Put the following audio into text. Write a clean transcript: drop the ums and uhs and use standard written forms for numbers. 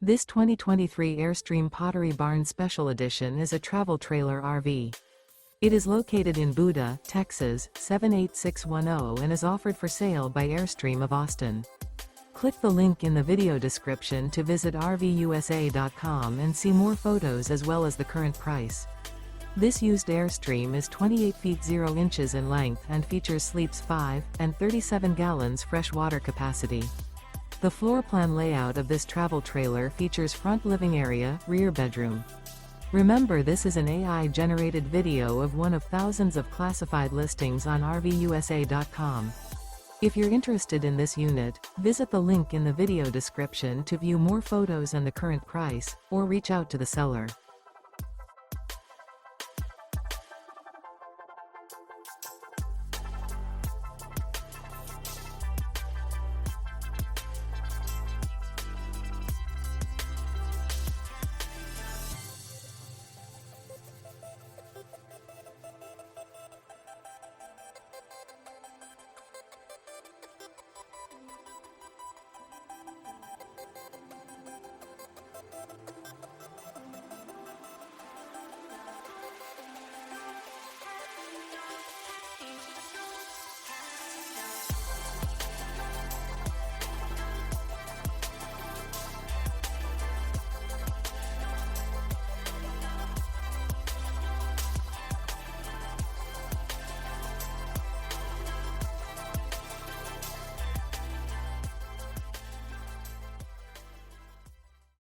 This 2023 Airstream Pottery Barn Special Edition is a travel trailer RV. It is located in Buda, Texas, 78610 and is offered for sale by Airstream of Austin. Click the link in the video description to visit RVUSA.com and see more photos as well as the current price. This used Airstream is 28 feet 0 inches in length and features sleeps 5 and 37 gallons fresh water capacity. The floor plan layout of this travel trailer features front living area, rear bedroom. Remember, this is an AI-generated video of one of thousands of classified listings on RVUSA.com. If you're interested in this unit, visit the link in the video description to view more photos and the current price, or reach out to the seller.